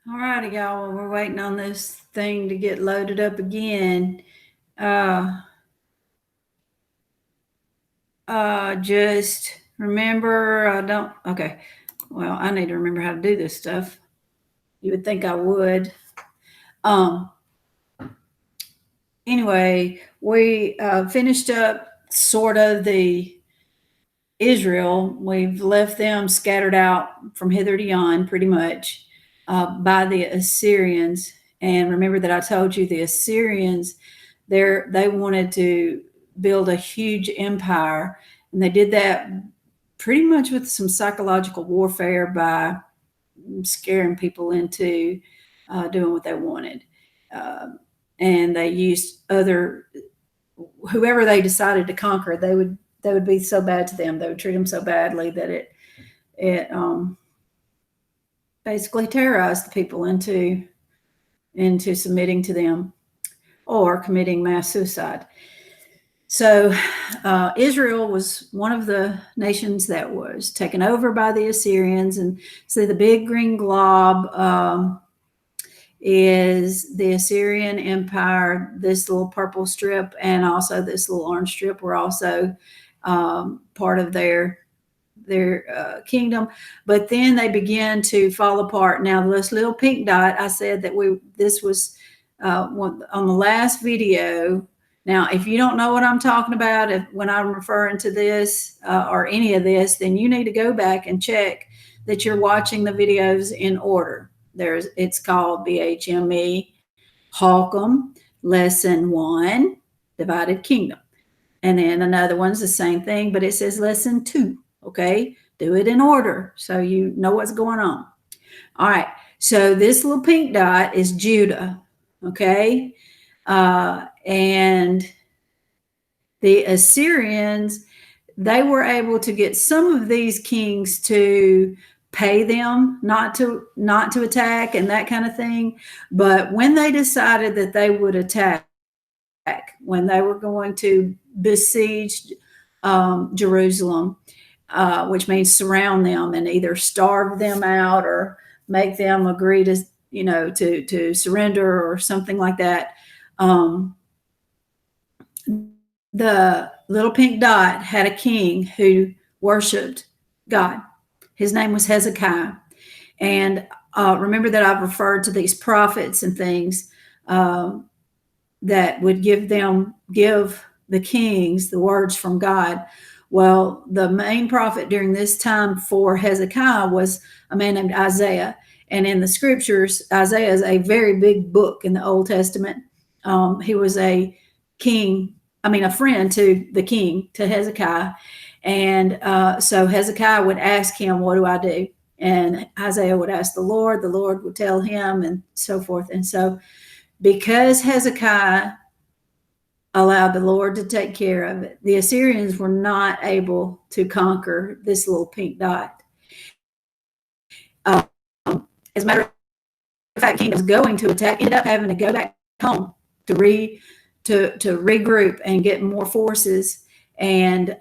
All righty, y'all. Well, we're waiting on this thing to get loaded up again. Just remember, I don't. Okay. Well, I need to remember how to do this stuff. You would think I would. Um. Anyway, we finished up sort of the Israel. We've left them scattered out from hither to yon, pretty much, by the Assyrians. And remember that I told you the Assyrians, they wanted to build a huge empire, and they did that pretty much with some psychological warfare by scaring people into doing what they wanted. And they used whoever they decided to conquer, they would be so bad to them. They would treat them so badly that it basically terrorized the people into submitting to them or committing mass suicide. So Israel was one of the nations that was taken over by the Assyrians. And so the big green glob is the Assyrian Empire. This little purple strip and also this little orange strip were also part of their kingdom. But then they began to fall apart. Now this little pink dot, I said that this was on the last video. Now, if you don't know what I'm talking about, when I'm referring to this or any of this, then you need to go back and check that you're watching the videos in order. It's called BHME Haulcomb Lesson 1, Divided Kingdom. And then another one's the same thing, but it says Lesson 2. Okay, do it in order so you know what's going on. All right, so this little pink dot is Judah. Okay, and the Assyrians, they were able to get some of these kings to pay them not to attack and that kind of thing. But when they decided that they would attack, when they were going to besiege Jerusalem, which means surround them and either starve them out or make them agree to surrender or something like that. The little pink dot had a king who worshiped God. His name was Hezekiah. And remember that I've referred to these prophets and things that would give the kings the words from God. Well, the main prophet during this time for Hezekiah was a man named Isaiah. And in the scriptures, Isaiah is a very big book in the Old Testament. He was a friend to the king, to Hezekiah. And so Hezekiah would ask him, what do I do? And Isaiah would ask the Lord would tell him, and so forth. And so because Hezekiah allowed the Lord to take care of it, the Assyrians were not able to conquer this little pink dot. As a matter of fact, king was going to attack, ended up having to go back home to regroup and get more forces. And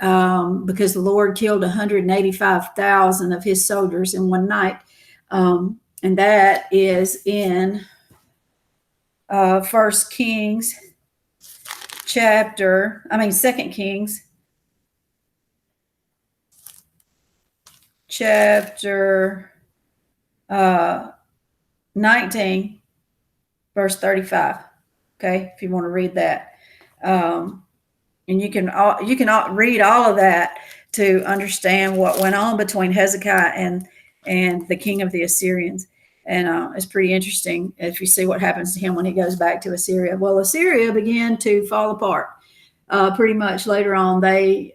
because the Lord killed 185,000 of his soldiers in one night. And that is in 2 Kings chapter 19, verse 35. Okay, if you want to read that. And you can read all of that to understand what went on between Hezekiah and the king of the Assyrians. And it's pretty interesting if you see what happens to him when he goes back to Assyria. Well, Assyria began to fall apart pretty much later on. They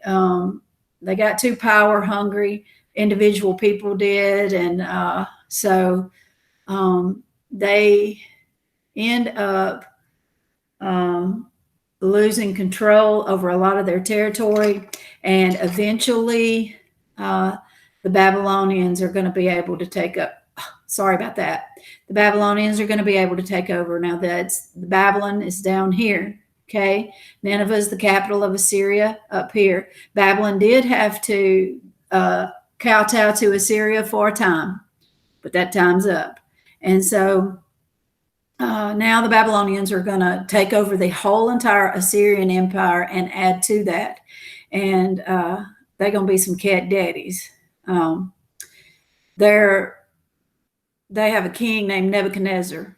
got too power hungry. Individual people did. And so they end up losing control over a lot of their territory. And eventually the Babylonians are going to be able to take up. Sorry about that. The Babylonians are going to be able to take over. Now Babylon is down here. Okay. Nineveh is the capital of Assyria up here. Babylon did have to kowtow to Assyria for a time, but that time's up. And so now the Babylonians are going to take over the whole entire Assyrian Empire and add to that. And they're going to be some cat daddies. They have a king named Nebuchadnezzar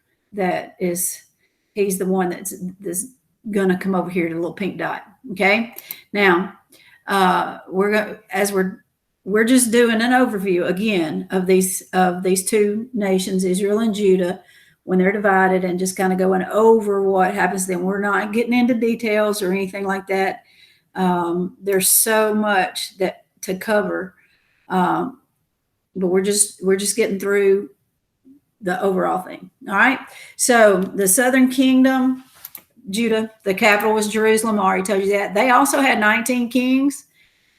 he's the one that's going to come over here to the little pink dot. Okay. Now, we're just doing an overview again of these two nations, Israel and Judah, when they're divided, and just kind of going over what happens then. We're not getting into details or anything like that. There's so much to cover, but we're just getting through the overall thing. All right. So the southern kingdom, Judah, the capital was Jerusalem. I already told you that. They also had 19 kings.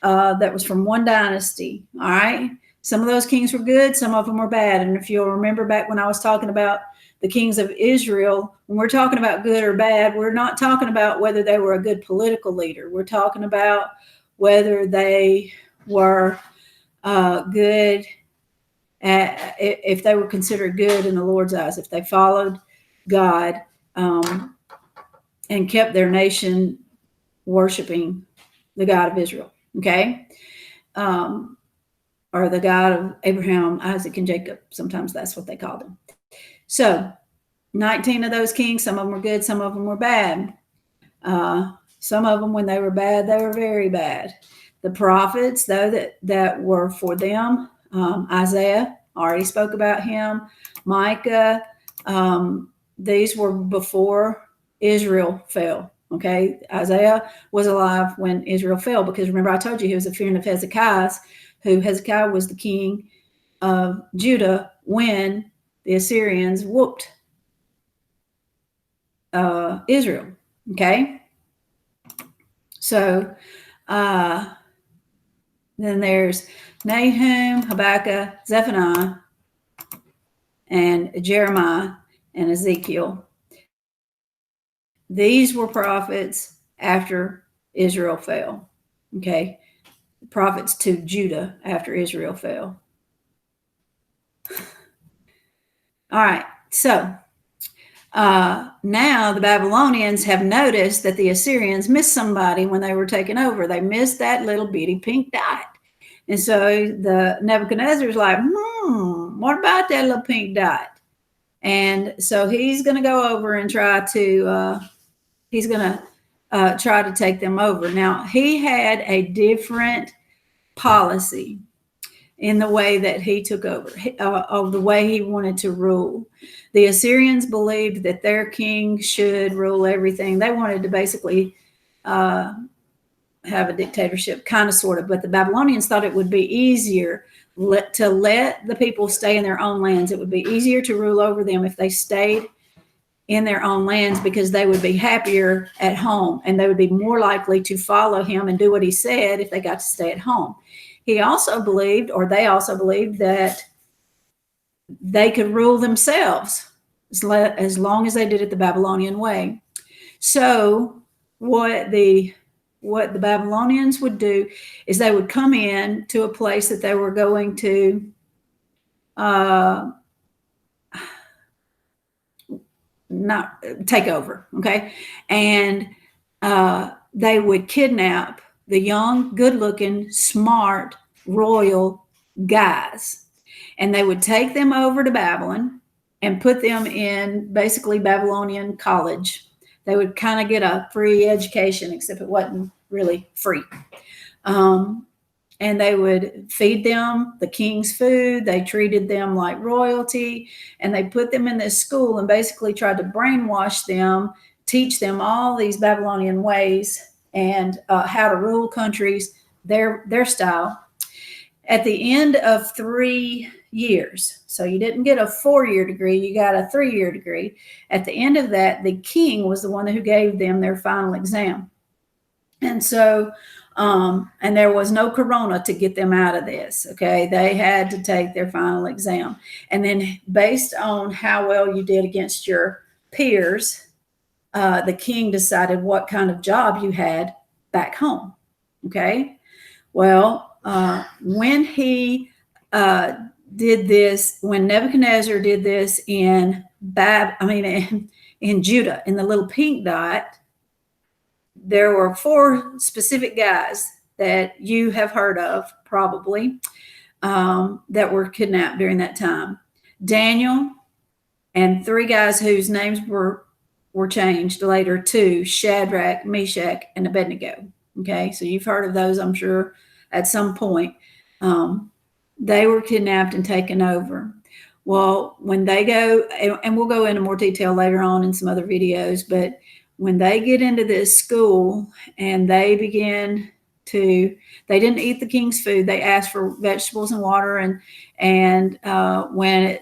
That was from one dynasty. All right. Some of those kings were good. Some of them were bad. And if you'll remember back when I was talking about the kings of Israel, when we're talking about good or bad, we're not talking about whether they were a good political leader. We're talking about whether they were good if they were considered good in the Lord's eyes, if they followed God and kept their nation worshiping the God of Israel. Okay. Or the God of Abraham, Isaac, and Jacob. Sometimes that's what they called him. So 19 of those kings, some of them were good, some of them were bad. Some of them, when they were bad, they were very bad. The prophets, though, that were for them, Isaiah, already spoke about him. Micah, these were before Israel fell. Okay, Isaiah was alive when Israel fell, because remember I told you he was a friend of Hezekiah's, Hezekiah was the king of Judah when the Assyrians whooped Israel. Okay, so then there's Nahum, Habakkuk, Zephaniah, and Jeremiah, and Ezekiel. These were prophets after Israel fell. Okay, prophets to Judah after Israel fell. All right, so now the Babylonians have noticed that the Assyrians missed somebody when they were taken over. They missed that little bitty pink dot. And so the Nebuchadnezzar's like, what about that little pink dot? And so he's going to go over and try to take them over. Now, he had a different policy in the way that he took over, of the way he wanted to rule. The Assyrians believed that their king should rule everything. They wanted to basically have a dictatorship, kind of, sort of, but the Babylonians thought it would be easier to let the people stay in their own lands. It would be easier to rule over them if they stayed in their own lands, because they would be happier at home and they would be more likely to follow him and do what he said if they got to stay at home. He also believed, or they also believed, that they could rule themselves as long as they did it the Babylonian way. So what the Babylonians would do is they would come in to a place that they were going to not take over, okay? And they would kidnap the young, good-looking, smart, royal guys, and they would take them over to Babylon and put them in basically Babylonian college. They would kind of get a free education, except it wasn't really free. And they would feed them the king's food. They treated them like royalty, and they put them in this school and basically tried to brainwash them, teach them all these Babylonian ways and how to rule countries, their style. At the end of 3 years, so you didn't get a 4-year degree, you got a 3-year degree. At the end of that, the king was the one who gave them their final exam. And so, and there was no corona to get them out of this, okay? They had to take their final exam. And then based on how well you did against your peers, the king decided what kind of job you had back home, okay? Well, when he did this, when Nebuchadnezzar did this in Judah, in the little pink dot, there were 4 specific guys that you have heard of probably, that were kidnapped during that time. Daniel and 3 guys whose names were changed later to Shadrach, Meshach, and Abednego. Okay, so you've heard of those, I'm sure, at some point. They were kidnapped and taken over. Well, when they go, and we'll go into more detail later on in some other videos, but when they get into this school and they begin to, they didn't eat the king's food. They asked for vegetables and water. And when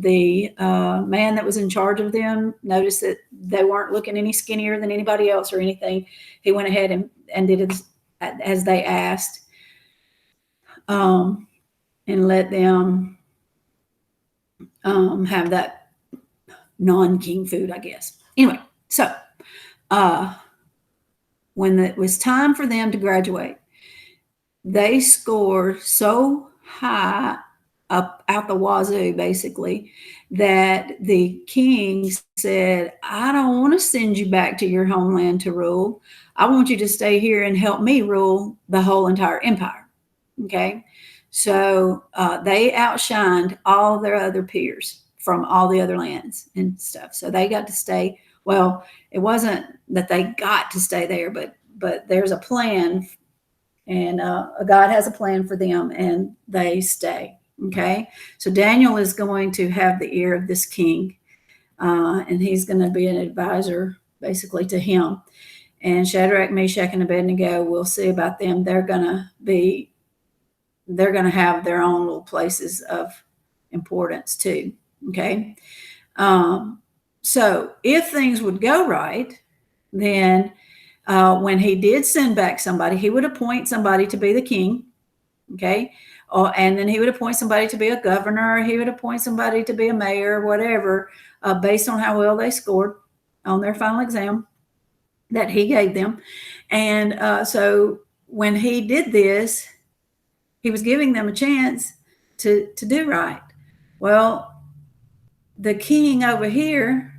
the man that was in charge of them noticed that they weren't looking any skinnier than anybody else or anything, he went ahead and did it as they asked, and let them have that non-king food, I guess. Anyway, so when it was time for them to graduate, they scored so high up out the wazoo, basically, that the king said, I don't want to send you back to your homeland to rule. I want you to stay here and help me rule the whole entire empire. Okay. So they outshined all their other peers from all the other lands and stuff. So they got to stay. Well, it wasn't that they got to stay there, but there's a plan, and God has a plan for them, and they stay. Okay, so Daniel is going to have the ear of this king, and he's going to be an advisor basically to him. And Shadrach, Meshach, and Abednego, we'll see about them. They're going to have their own little places of importance too. Okay. So if things would go right, then when he did send back somebody, he would appoint somebody to be the king. Okay. And then he would appoint somebody to be a governor. He would appoint somebody to be a mayor, whatever, based on how well they scored on their final exam that he gave them. And so when he did this, he was giving them a chance to do right. Well, the king over here,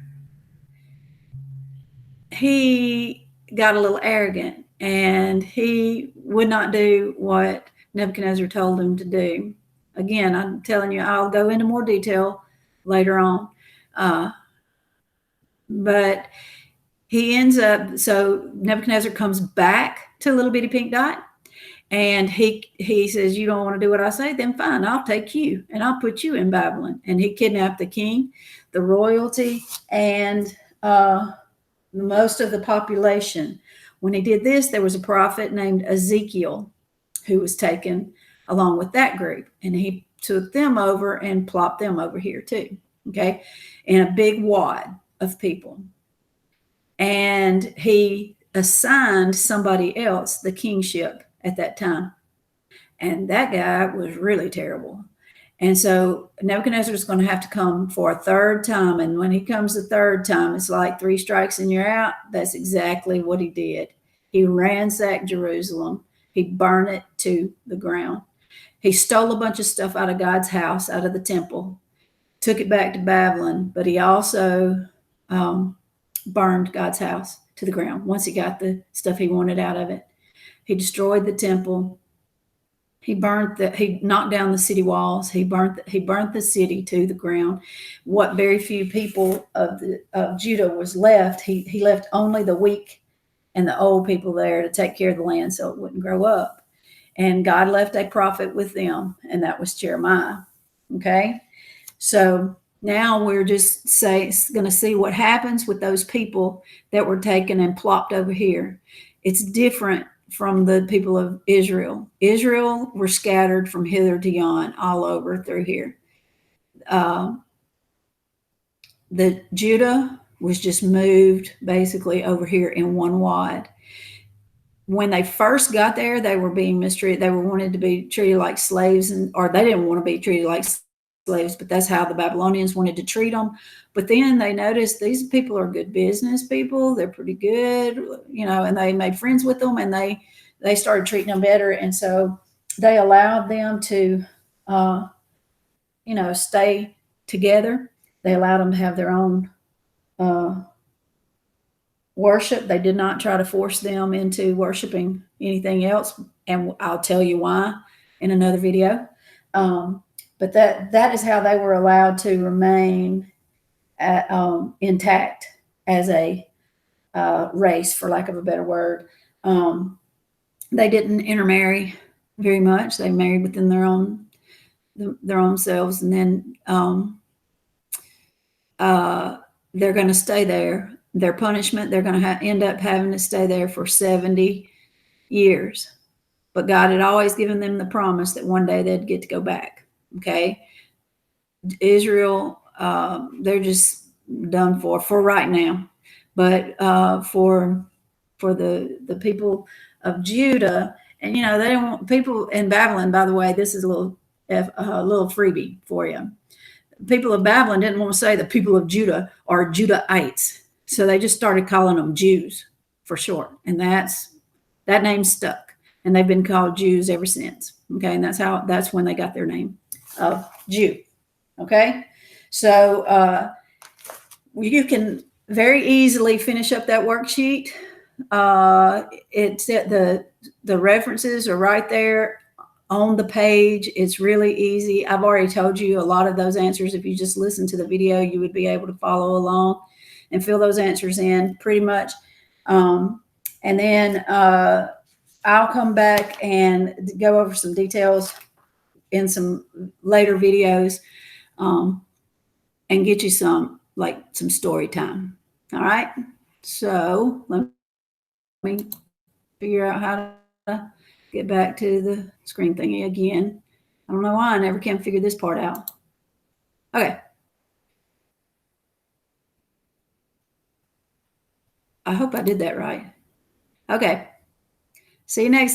he got a little arrogant, and he would not do what Nebuchadnezzar told him to do. Again, I'm telling you, I'll go into more detail later on. But he ends up, so Nebuchadnezzar comes back to Little Bitty Pink Dot, and he says, you don't want to do what I say? Then fine, I'll take you, and I'll put you in Babylon. And he kidnapped the king, the royalty, and most of the population. When he did this, there was a prophet named Ezekiel who was taken along with that group, and he took them over and plopped them over here too, okay, in a big wad of people. And he assigned somebody else the kingship at that time, and that guy was really terrible. And so Nebuchadnezzar is going to have to come for a 3rd time. And when he comes the 3rd time, it's like 3 strikes and you're out. That's exactly what he did. He ransacked Jerusalem. He burned it to the ground. He stole a bunch of stuff out of God's house, out of the temple, took it back to Babylon, but he also burned God's house to the ground once he got the stuff he wanted out of it. He destroyed the temple. He knocked down the city walls. He burnt the city to the ground. What very few people of Judah was left, he left only the weak and the old people there to take care of the land so it wouldn't grow up. And God left a prophet with them, and that was Jeremiah. Okay, so now we're just going to see what happens with those people that were taken and plopped over here. It's different from the people of Israel. Israel were scattered from hither to yon all over through here. The Judah was just moved basically over here in one wad. When they first got there, they were being mistreated. They were wanted to be treated like slaves, or they didn't want to be treated like slaves, but that's how the Babylonians wanted to treat them. But then they noticed these people are good business people. They're pretty good, and they made friends with them, and they started treating them better. And so they allowed them to stay together. They allowed them to have their own uh, worship. They did not try to force them into worshiping anything else, and I'll tell you why in another video. But that is how they were allowed to remain intact as a race, for lack of a better word. They didn't intermarry very much. They married within their own selves, and then they're going to stay there. Their punishment, they're going to end up having to stay there for 70 years. But God had always given them the promise that one day they'd get to go back. Okay. Israel, they're just done for right now. But for the people of Judah, and they don't want people in Babylon. By the way, this is a little freebie for you. People of Babylon didn't want to say the people of Judah are Judahites, so they just started calling them Jews for short, and that name stuck, and they've been called Jews ever since. Okay, and that's when they got their name of Jew. Okay, so you can very easily finish up that worksheet. It's the references are right there on the page. It's really easy. I've already told you a lot of those answers. If you just listen to the video, you would be able to follow along and fill those answers in pretty much. And then I'll come back and go over some details in some later videos and get you some story time. All right. So let me figure out how to get back to the screen thingy again. I don't know why I never can figure this part out. Okay. I hope I did that right. Okay. See you next